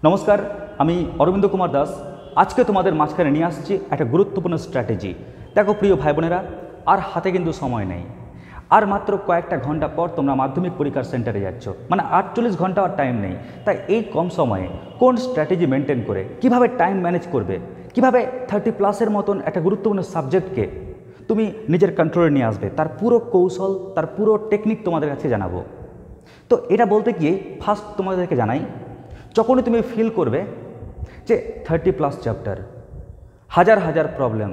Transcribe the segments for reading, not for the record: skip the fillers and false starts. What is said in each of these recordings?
নমস্কার, আমি অরবিন্দ কুমার দাস। আজকে তোমাদের মাঝখানে নিয়ে আসছি একটা গুরুত্বপূর্ণ স্ট্র্যাটেজি। দেখো প্রিয় ভাই বোনেরা, আর হাতে কিন্তু সময় নেই। আর মাত্র কয়েকটা ঘন্টা পর তোমরা মাধ্যমিক পরীক্ষার সেন্টারে যাচ্ছ, মানে 48 ঘন্টা আর টাইম নেই। তাই এই কম সময়ে কোন স্ট্র্যাটেজি মেনটেন করে কিভাবে টাইম ম্যানেজ করবে, কিভাবে 30+ মতন একটা গুরুত্বপূর্ণ সাবজেক্টকে তুমি নিজের কন্ট্রোলে নিয়ে আসবে, তার পুরো কৌশল, তার পুরো টেকনিক তোমাদের কাছে জানাবো। তো এটা বলতে গিয়েই ফার্স্ট তোমাদেরকে জানাই, যখনই তুমি ফিল করবে যে 30+ চ্যাপ্টার, হাজার হাজার প্রবলেম,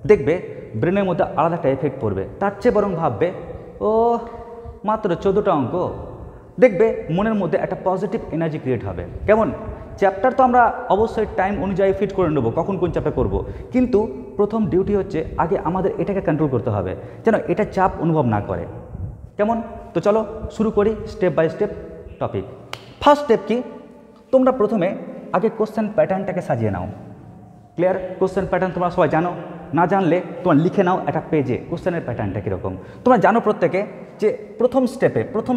দেখবে ব্রেনের মধ্যে আলাদা একটা এফেক্ট পড়বে। তার চেয়ে বরং ভাববে ও মাত্র 14টা অঙ্ক, দেখবে মনের মধ্যে একটা পজিটিভ এনার্জি ক্রিয়েট হবে। কেমন? চ্যাপ্টার তো আমরা অবশ্যই টাইম অনুযায়ী ফিট করে নেবো, কখন কোন চ্যাপ্টার করব, কিন্তু প্রথম ডিউটি হচ্ছে আগে আমাদের এটাকে কন্ট্রোল করতে হবে যেন এটা চাপ অনুভব না করে। কেমন? তো চলো শুরু করি step by step topic. First step কি? তোমরা প্রথমে আগে কোশ্চেন প্যাটার্নটাকে সাজিয়ে নাও। ক্লিয়ার? কোশ্চেন প্যাটার্ন তোমরা সবাই জানো, না জানলে তোমার লিখে নাও একটা পেজে কোশ্চেনের প্যাটার্নটা কীরকম। তোমরা জানো প্রত্যেকে যে প্রথম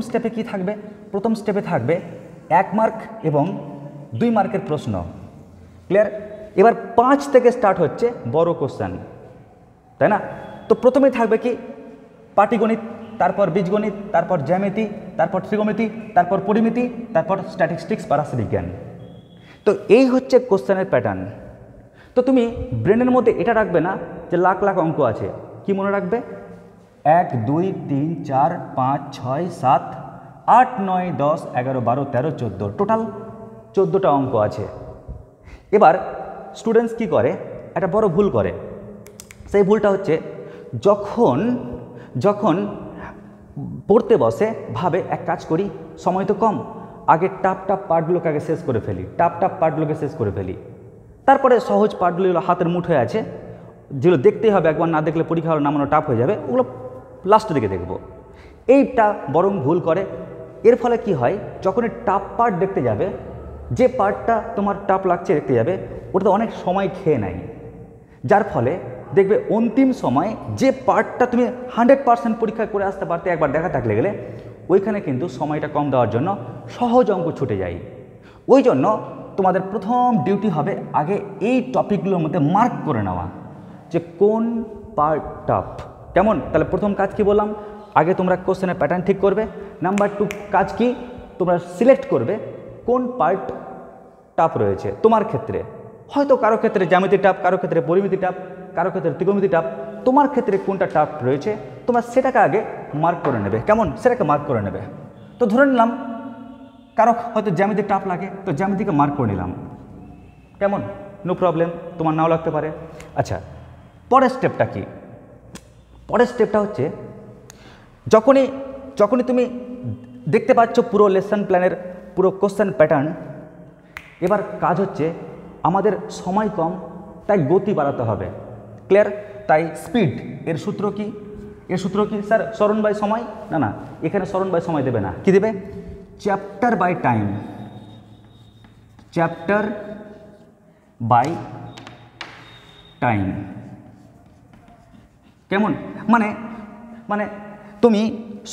স্টেপে কি থাকবে? প্রথম স্টেপে থাকবে 1 মার্ক এবং 2 মার্কের প্রশ্ন। ক্লিয়ার? এবার 5 থেকে স্টার্ট হচ্ছে বড় কোশ্চেন, তাই না? তো প্রথমেই থাকবে কি? পাটিগণিত, তারপর বীজগণিত, তারপর জ্যামিতি, তারপর ত্রিগোণমিতি, তারপর পরিমিতি, তারপর স্ট্যাটিস্টিক্স বা রাশিবিজ্ঞান। তো এই হচ্ছে কোশ্চেনের প্যাটার্ন। তো তুমি ব্রেনের মধ্যে এটা রাখবে না যে লাখ লাখ অঙ্ক আছে। কি মনে রাখবে? 1 2 3 4 5 6 7 8 9 10 11 12 13 14, টোটাল 14টা অঙ্ক আছে। এবার স্টুডেন্টস কি করে? একটা বড় ভুল করে। সেই ভুলটা হচ্ছে যখন পড়তে বসে ভাবে এক কাজ করি, সময় তো কম, আগে টাপ পার্টগুলোকে আগে শেষ করে ফেলি, তারপরে সহজ পার্টগুলো হাতের মুঠোয় আছে, যেগুলো দেখতেই হবে, একবার না দেখলে পরীক্ষা হলে নামানো টাফ হয়ে যাবে, ওগুলো লাস্টের দিকে দেখব। এইটা বরং ভুল করে। এর ফলে কি হয়, যখনই টাফ পার্ট দেখতে যাবে, যে পার্টটা তোমার টাফ লাগছে দেখতে যাবে, ওটাতে অনেক সময় খেয়ে নেয়, যার ফলে দেখবে অন্তিম সময় যে পার্টটা তুমি 100% পরীক্ষা করে আসতে পারতে একবার দেখা থাকলে গেলে, ওইখানে কিন্তু সময়টা কম দেওয়ার জন্য সহজ অঙ্ক ছুটে যায়। ওই জন্য তোমাদের প্রথম ডিউটি হবে আগে এই টপিকগুলোর মধ্যে মার্ক করে নেওয়া যে কোন পার্ট টাফ। কেমন? তাহলে প্রথম কাজ কি বললাম? আগে তোমরা কোশ্চেনের প্যাটার্ন ঠিক করবে। নাম্বার 2 কাজ কি? তোমরা সিলেক্ট করবে কোন পার্ট টাফ রয়েছে তোমার ক্ষেত্রে। হয়তো কারো ক্ষেত্রে জ্যামিতি টাফ, কারো ক্ষেত্রে পরিমিতি টাফ, কারো ক্ষেত্রে ত্রিকোণমিতি টাফ। তোমার ক্ষেত্রে কোনটা টাফ রয়েছে তোমরা সেটাকে আগে মার্ক করে নেবে। কেমন? সেটাকে মার্ক করে নেবে। তো ধরে নিলাম কারো হয়তো জ্যামিতি টাফ লাগে, তো জ্যামিতিকে মার্ক করে নিলাম। কেমন? নো প্রবলেম, তোমার নাও লাগতে পারে। আচ্ছা, পরের স্টেপটা কি? পরের স্টেপটা হচ্ছে যখনই তুমি দেখতে পাচ্ছ পুরো লেসন প্ল্যানের পুরো কোশ্চেন প্যাটার্ন, এবার কাজ হচ্ছে আমাদের সময় কম, তাই গতি বাড়াতে হবে। ক্লিয়ার? তাই স্পিড, এর সূত্র কি? স্যার স্মরণ বাই সময়? না, এখানে স্মরণ বাই সময় দেবে না। কি দেবে? Chapter by time. কেমন? মানে তুমি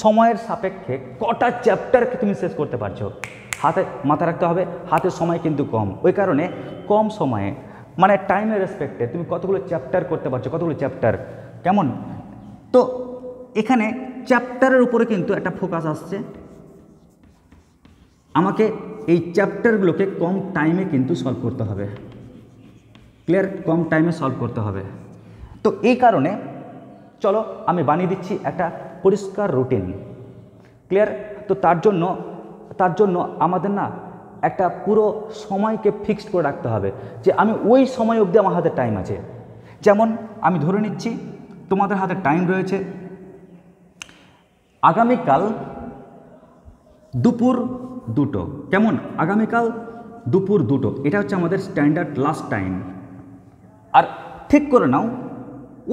সময়ের সাপেক্ষে কটা চ্যাপ্টারকে তুমি শেষ করতে পারছো, হাতে মাথায় রাখতে হবে। হাতের সময় কিন্তু কম, ওই কারণে কম সময়ে, মানে টাইমের রেসপেক্টে তুমি কতগুলো চ্যাপ্টার করতে পারছো, কতগুলো চ্যাপ্টার। কেমন? তো এখানে চ্যাপ্টারের উপরে কিন্তু একটা ফোকাস আসছে। আমাকে এই চ্যাপ্টারগুলোকে কম টাইমে কিন্তু সলভ করতে হবে। ক্লিয়ার? কম টাইমে সলভ করতে হবে। তো এই কারণে চলো আমি বানিয়ে দিচ্ছি একটা পরিষ্কার রুটিন। ক্লিয়ার? তো তার জন্য আমাদের না একটা পুরো সময়কে ফিক্সড করে রাখতে হবে যে আমি ওই সময় অবধি আমার হাতে টাইম আছে। যেমন আমি ধরে নিচ্ছি তোমাদের হাতে টাইম রয়েছে আগামীকাল দুপুর 2টো। কেমন? আগামীকাল দুপুর 2টো, এটা হচ্ছে আমাদের স্ট্যান্ডার্ড লাস্ট টাইম। আর ঠিক করে নাও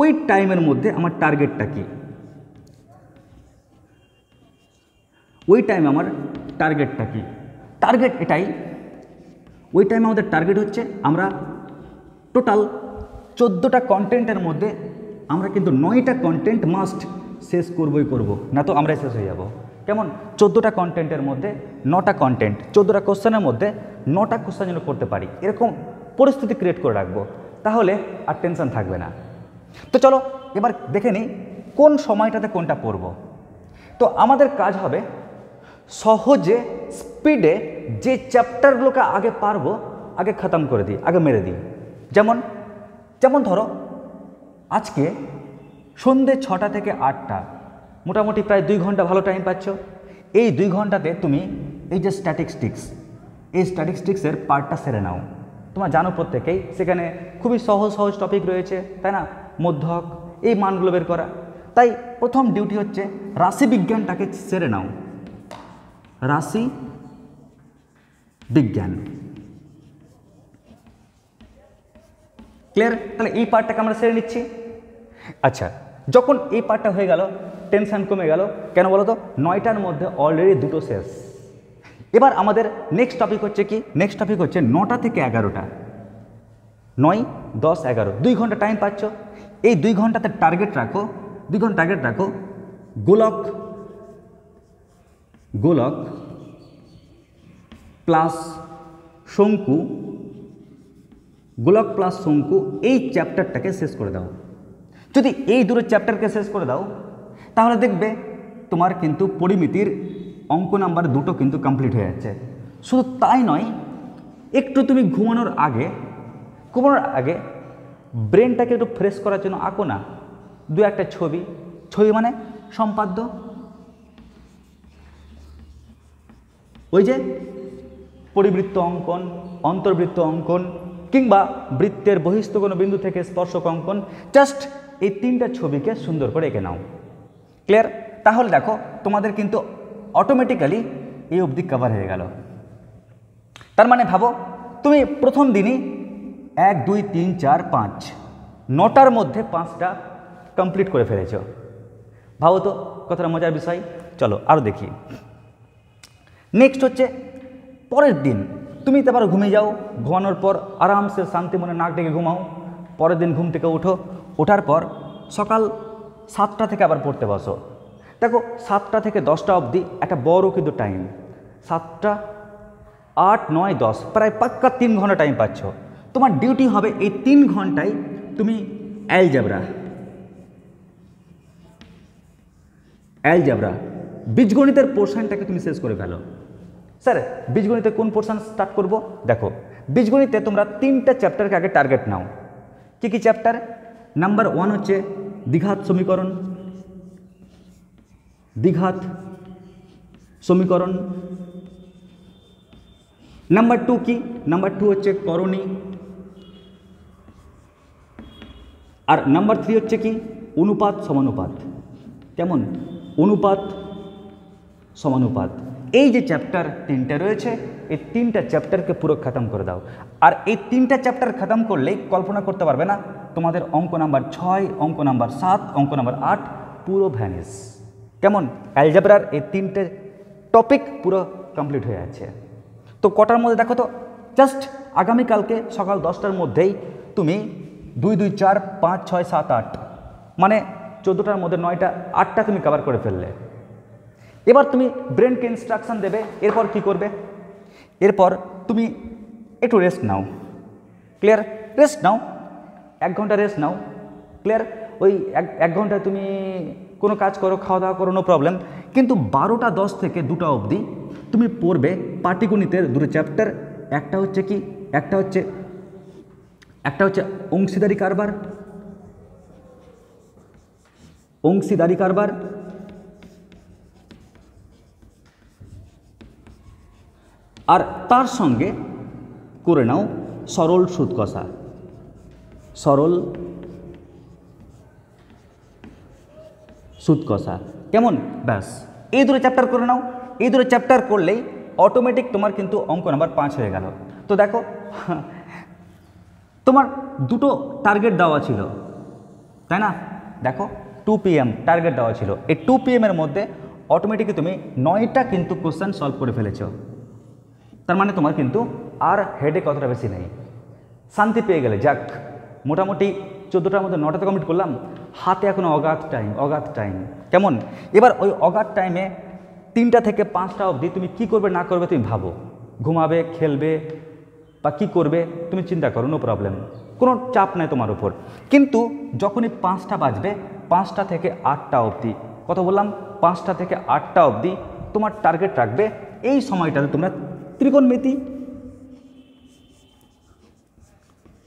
ওই টাইমের মধ্যে আমার টার্গেটটা কি, টার্গেট এটাই। ওই টাইমে আমাদের টার্গেট হচ্ছে আমরা টোটাল 14টা কন্টেন্টের মধ্যে আমরা কিন্তু 9টা কন্টেন্ট মাস্ট শেষ করবই করব, না তো আমরা শেষ হয়ে যাব। কেমন 14টা কন্টেন্টের মধ্যে 9টা কন্টেন্ট, 14টা কোশ্চেনের মধ্যে 9টা কোশ্চেন যেন করতে পারি, এরকম পরিস্থিতি ক্রিয়েট করে রাখবো, তাহলে আর টেনশন থাকবে না। তো চলো এবার দেখে নিই কোন সময়টাতে কোনটা পড়ব। তো আমাদের কাজ হবে সহজে স্পিডে যে চ্যাপ্টারগুলোকে আগে পারবো আগে খতম করে দিই, আগে মেরে দিই। যেমন যেমন ধরো আজকে সন্ধ্যে 6টা থেকে 8টা, মোটামুটি প্রায় 2 ঘন্টা ভালো টাইম পাচ্ছ। এই 2 ঘন্টাতে তুমি এই যে স্ট্যাটিস্টিক্স, এই স্ট্যাটিস্টিক্সের পার্টটা সেরে নাও। তোমরা জানো প্রত্যেকেই সেখানে খুবই সহজ সহজ টপিক রয়েছে, তাই না? মধ্যক, এই মানগুলো বের করা। তাই প্রথম ডিউটি হচ্ছে রাশি বিজ্ঞানটাকে সেরে নাও, রাশি বিজ্ঞান। ক্লিয়ার? তাহলে এই পার্টটাকে আমরা সেরে নিচ্ছি। আচ্ছা, যখন এই পার্টটা হয়ে গেল টেনশন কমে গেল। কেন বলো তো? 9টার মধ্যে অলরেডি 2টো শেষ। এবার আমাদের নেক্সট টপিক হচ্ছে কি? নেক্সট টপিক হচ্ছে 9টা থেকে 11টা, 9, 10, 11, 2 ঘন্টা টাইম পাচ্ছ। এই 2 ঘন্টাতে টার্গেট রাখো, 2 ঘন্টা টার্গেট রাখো গোলক, গোলক প্লাস শঙ্কু, গোলক প্লাস শঙ্কু, এই চ্যাপ্টারটাকে শেষ করে দাও। যদি এই দুটো চ্যাপ্টারকে শেষ করে দাও তাহলে দেখবে তোমার কিন্তু পরিমিতির অঙ্ক নাম্বার 2টো কিন্তু কমপ্লিট হয়ে যাচ্ছে। শুধু তাই নয়, একটু তুমি ঘুমানোর আগে ব্রেনটাকে একটু ফ্রেশ করার জন্য আঁকো না 2-1টা ছবি। ছবি মানে সম্পাদ্য, ওই যে পরিবৃত্ত অঙ্কন, অন্তর্বৃত্ত অঙ্কন, কিংবা বৃত্তের বহিস্থ কোনো বিন্দু থেকে স্পর্শক অঙ্কন। জাস্ট এই 3টা ছবিকে সুন্দর করে এঁকে নাও। ক্লিয়ার? তাহলে দেখো তোমাদের কিন্তু অটোমেটিক্যালি এই অবধি কভার হয়ে গেল। তার মানে ভাবো তুমি প্রথম দিনই 1, 2, 3, 4, 5, 9টার মধ্যে 5টা কমপ্লিট করে ফেলেছ। ভাবো তো কতটা মজার বিষয়। চলো আরও দেখি। নেক্সট হচ্ছে পরের দিন তুমি তো আবার ঘুমিয়ে যাও, ঘুমানোর পর আরামসে শান্তি মনে নাক ডেকে ঘুমাও। পরের দিন ঘুম থেকে উঠো, ওঠার পর সকাল 7টা থেকে আবার পড়তে বসো। দেখো 7টা থেকে 10টা অবধি একটা বড় কিন্তু টাইম। 7টা, 8, 9, 10, প্রায় পাক্কা 3 ঘন্টা টাইম পাচ্ছ। তোমার ডিউটি হবে এই 3 ঘন্টায় তুমি অ্যালজেব্রা, বীজগণিতের পোর্শনটাকে তুমি শেষ করে ফেলো। স্যার বীজগণিতে কোন পোর্শন স্টার্ট করব? দেখো বীজগণিতে তোমরা 3টা চ্যাপ্টারকে আগে টার্গেট নাও। কি কি চ্যাপ্টার? নাম্বার 1 হচ্ছে দ্বিঘাত সমীকরণ, দ্বিঘাত সমীকরণ। নাম্বার 2 কি? নাম্বার 2 হচ্ছে করণী। আর নাম্বার 3 হচ্ছে কি? অনুপাত সমানুপাত। কেমন? অনুপাত সমানুপাত। এই যে চ্যাপ্টার 3টে রয়েছে, এই 3টা চ্যাপ্টারকে পুরো খতম করে দাও। আর এই 3টা চ্যাপ্টার খতম করলেই কল্পনা করতে পারবে না তোমাদের অঙ্ক নাম্বার 6, অঙ্ক নাম্বার 7, অঙ্ক নাম্বার 8 পুরো ভ্যানিশ। কেমন? অ্যালজেব্রার এই 3টে টপিক পুরো কমপ্লিট হয়ে যাচ্ছে। তো কটার মধ্যে দেখো তো, জাস্ট আগামীকালকে সকাল 10টার মধ্যেই তুমি 2, 2, 4, 5, 6, 7, 8 মানে 14টার মধ্যে 9টা, 8টা তুমি কভার করে ফেললে। এবার তুমি ব্রেনকে ইনস্ট্রাকশন দেবে এরপর কি করবে। এরপর তুমি একটু রেস্ট নাও। ক্লিয়ার? রেস্ট নাও, 1 ঘন্টা রেস্ট নাও। ক্লিয়ার? ওই 1 ঘন্টায় তুমি কোনো কাজ করো, খাওয়া দাওয়া করো, নো প্রবলেম। কিন্তু 12টা 10 থেকে 2টা অবধি তুমি পড়বে পাটিগণিতের 2টো চ্যাপ্টার। একটা হচ্ছে কি? একটা হচ্ছে অংশীদারি কারবার, অংশীদারি কারবার। আর তার সঙ্গে করে নাও সরল সুদ কষা, সরল সুদ কষা। কেমন? ব্যাস এই 2টো চ্যাপ্টার করে নাও। এই 2টো চ্যাপ্টার করলেই অটোমেটিক তোমার কিন্তু অঙ্ক নাম্বার 5 হয়ে গেল। তো দেখো তোমার 2টো টার্গেট দেওয়া ছিল, তাই না? দেখো 2 PM টার্গেট দেওয়া ছিল। এই 2 PM এর মধ্যে অটোমেটিকলি তুমি 9টা কিন্তু কোশ্চেন সলভ করে ফেলেছো। তার মানে তোমার কিন্তু আর হেডেক অতটা বেশি নেই, শান্তি পেয়ে গেলে। যাক, মোটামুটি 14টার মধ্যে 9টাতে কমপ্লিট করলাম, হাতে এখনো অগাধ টাইম। কেমন? এবার ওই অগাধ টাইমে 3টা থেকে 5টা অবধি তুমি কি করবে না করবে তুমি ভাবো, ঘুমাবে, খেলবে বা কী করবে তুমি চিন্তা করো, নো প্রবলেম, কোনো চাপ নেই তোমার উপর। কিন্তু যখনই 5টা বাজবে, 5টা থেকে 8টা অবধি, কত বললাম, 5টা থেকে 8টা অবধি তোমার টার্গেট রাখবে এই সময়টাতে তোমরা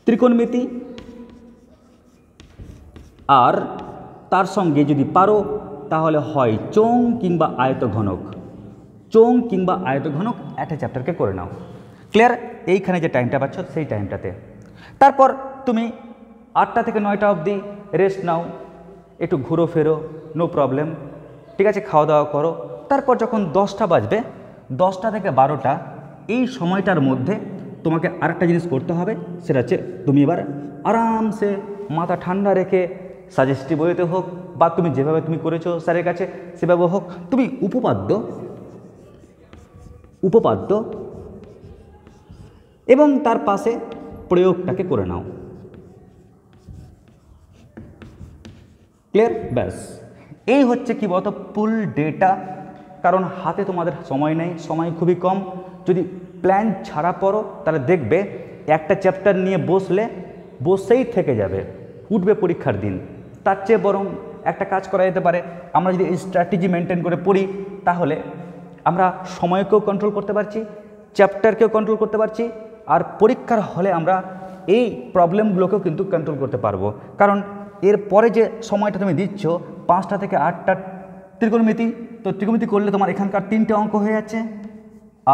ত্রিকোণমিতি আর তার সঙ্গে যদি পারো তাহলে হয় চোং কিংবা আয়তঘনক, চোং কিংবা আয়তঘনক একটা চ্যাপ্টারকে করে নাও। ক্লিয়ার? এইখানে যে টাইমটা পাচ্ছ সেই টাইমটাতে। তারপর তুমি 8টা থেকে 9টা অবধি রেস্ট নাও, একটু ঘুরো ফেরো, নো প্রবলেম, ঠিক আছে, খাওয়া দাওয়া করো। তারপর যখন 10টা বাজবে, 10টা থেকে 12টা এই সময়টার মধ্যে তোমাকে আরেকটা জিনিস করতে হবে, সেটা হচ্ছে তুমি এবার আরামসে মাথা ঠান্ডা রেখে সাজেস্টিভ ওয়েতে হোক বা তুমি যেভাবে তুমি করেছো স্যারের কাছে সেভাবে হোক, তুমি উপপাদ্য এবং তার পাশে প্রয়োগটাকে করে নাও। ক্লিয়ার? ব্যাস, এই হচ্ছে কি বলতো ফুল ডেটা। কারণ হাতে তোমাদের সময় নেই, সময় খুবই কম। যদি প্ল্যান ছাড়া পড়ো তাহলে দেখবে একটা চ্যাপ্টার নিয়ে বসেই থেকে যাবে, উঠবে পরীক্ষার দিন। তার চেয়ে বরং একটা কাজ করা যেতে পারে, আমরা যদি এই স্ট্র্যাটেজি মেনটেন করে পড়ি তাহলে আমরা সময়কেও কন্ট্রোল করতে পারছি, চ্যাপ্টারকেও কন্ট্রোল করতে পারছি, আর পরীক্ষার হলে আমরা এই প্রবলেমগুলোকেও কিন্তু কন্ট্রোল করতে পারবো। কারণ এরপরে যে সময়টা তুমি দিচ্ছ 5টা থেকে 8টা ত্রিকোণমিতি, তো ত্রিকোণমিতি করলে তোমার এখানকার 3টে অঙ্ক হয়ে যাচ্ছে,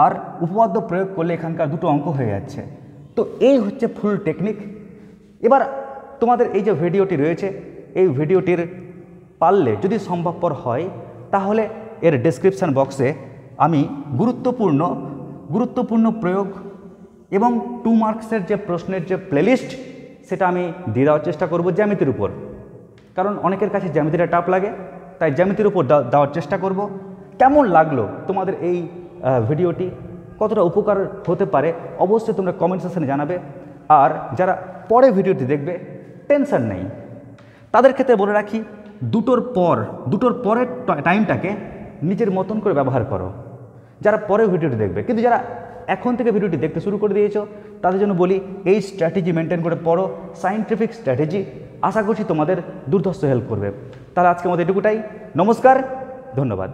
আর উপপাদ্য প্রয়োগ করলে এখানকার 2টো অঙ্ক হয়ে যাচ্ছে। তো এই হচ্ছে ফুল টেকনিক। এবার তোমাদের এই যে ভিডিওটি রয়েছে, এই ভিডিওটির পারলে যদি সম্ভবপর হয় তাহলে এর ডেসক্রিপশান বক্সে আমি গুরুত্বপূর্ণ প্রয়োগ এবং 2 মার্কসের যে প্রশ্নের যে প্লেলিস্ট সেটা আমি দিয়ে দেওয়ার চেষ্টা করব জ্যামিতির উপর। কারণ অনেকের কাছে জ্যামিতিটা টাফ লাগে, তাই জ্যামিতির উপর দেওয়ার চেষ্টা করব। কেমন লাগলো তোমাদের এই ভিডিওটি, কতটা উপকার হতে পারে অবশ্যই তোমরা কমেন্ট সেকশনে জানাবে। আর যারা পরে ভিডিওটি দেখবে টেনশন নেই, তাদের ক্ষেত্রে বলে রাখি দুটোর পরের টাইমটাকে নিজের মতন করে ব্যবহার করো, যারা পরে ভিডিওটি দেখবে। কিন্তু যারা এখন থেকে ভিডিওটি দেখতে শুরু করে দিয়েছো তাদের জন্য বলি এই স্ট্র্যাটেজি মেনটেন করে পড়ো, সায়েন্টিফিক স্ট্র্যাটেজি, আশা করছি তোমাদের দুর্ধর্ষ হেল্প করবে। তাহলে আজকের মতো এটুকুটাই, নমস্কার, ধন্যবাদ।